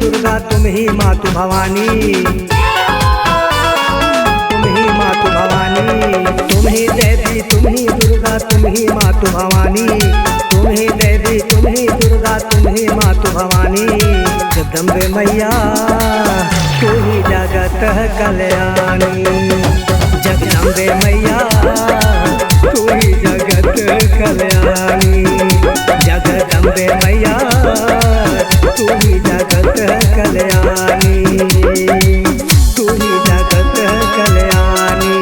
दुर्गा तुम ही मातु भवानी, तुम ही मातु भवानी, तुम ही देवी तुम ही दुर्गा तुम ही मातु भवानी, तुम ही देवी तुम ही दुर्गा तुम ही मातु भवानी। जगदम्बे मैया तू ही जगत कल्याणी, जगदम्बे मैया तू ही जगत कल्याणी, जगदम्बे मैया तू ही जगत कल्याणी, तू ही जगत कल्याणी।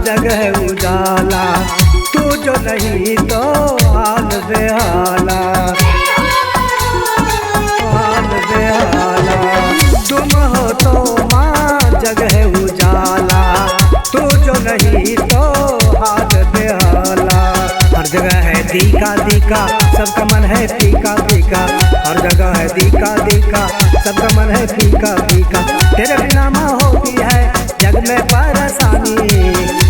जगह उजाला तू जो नहीं तो हाल बेहाला, हाल बेहाला। तुम हो तो माँ जगह उजाला तू जो नहीं तो हाल बेहाला। हर जगह है दीका दीका सबका मन है फीका फीका, हर जगह है दीका दीका सबका मन है फीका फीका। तेरे बिना माँ होती है जग में परेशानी,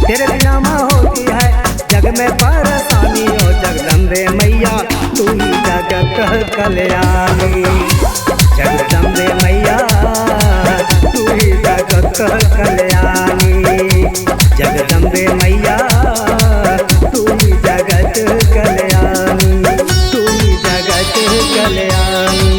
तेरे बिना माँ होती है जग में परेशानी। ओ जगदम्बे मैया तू ही जगत कल्याणी, जगदम्बे मैया तू ही जगत कल्याणी, जगदम्बे मैया तू ही जगत कल्याणी, तू ही जगत कल्याणी।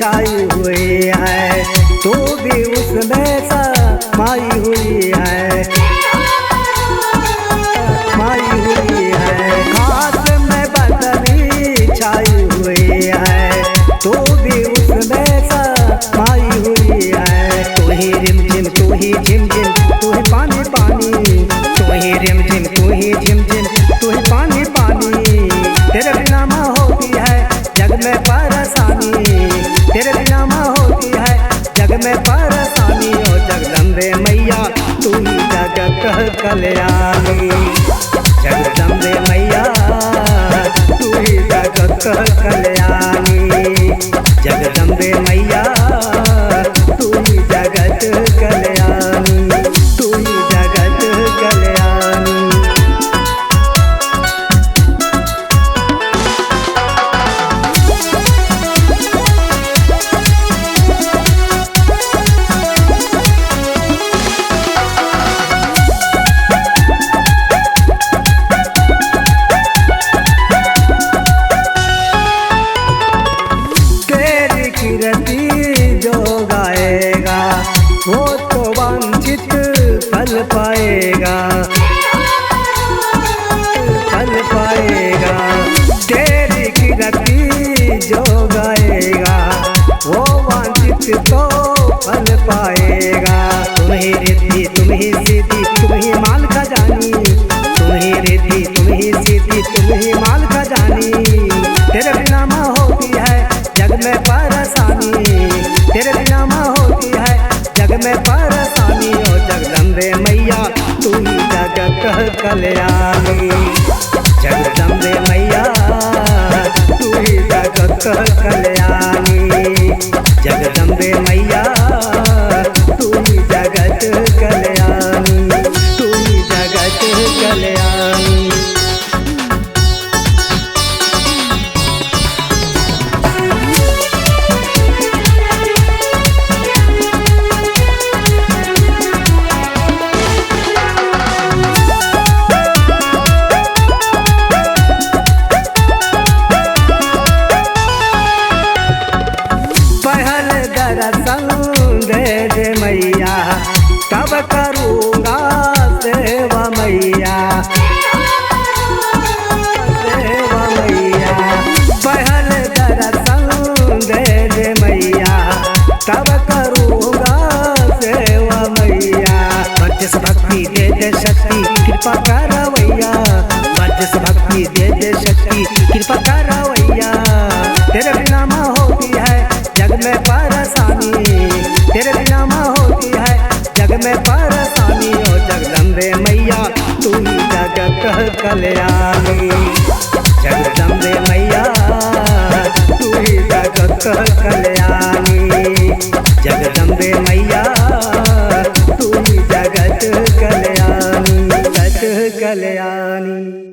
छाई हुई है तू भी उसमें समाई हुई है, समाई हुई है। खास में बदली छाई हुई है तू भी उसमें समाई हुई है। तू ही रिम झिम तू ही झिम झिम तू ही पानी पानी, तू ही रिम झिम तू ही झिम झिम तू ही पानी पानी। तेरे बिना माँ होती है जग में परेशानी, तेरे बिना माँ होती है जग में परेशानी। ओ जगदम्बे मैया तू ही जगत कल्याणी, जगदम्बे मैया तू ही जगत कल्याणी, जगदम्बे मैया तू ही जगत कल्याणी, तू ही जगत कल्याणी। जो गाएगा वो तो वांछित फल पाएगा, फल पाएगा। तेरी कीर्ति जो गाएगा वो वांछित तो फल पाएगा। तुम ही रिद्धि तुम ही सिद्धि तुम ही माल खजानी, तुम ही रिद्धि तुम ही सिद्धि तुम ही माल खजानी। तेरे बिना माँ होती है जग में परेशानी, तेरे बिना माँ होती है जग में परेशानी। ओ जगदम्बे मैया तू ही जगत कल्याणी, जगदम्बे मैया तू ही जगत कल्याणी, जगदम्बे मैया तू ही जगत कल्याणी, तू ही जगत कल्याणी। दर्शन दे दे मैया तब कृपा करवैया, बरजस भक्ति दे दे शक्ति, कृपा करवैया। तेरे बिना माँ होती है जग में परेशानी, तेरे बिना माँ होती है जग में परेशानी। ओ जगदम्बे मैया तू ही जगत कल्याणी, जगदम्बे मैया तू ही जगत कल्याणी, जगदम्बे मैया तू ही जगत कल्याणी, जगत कल्याणी।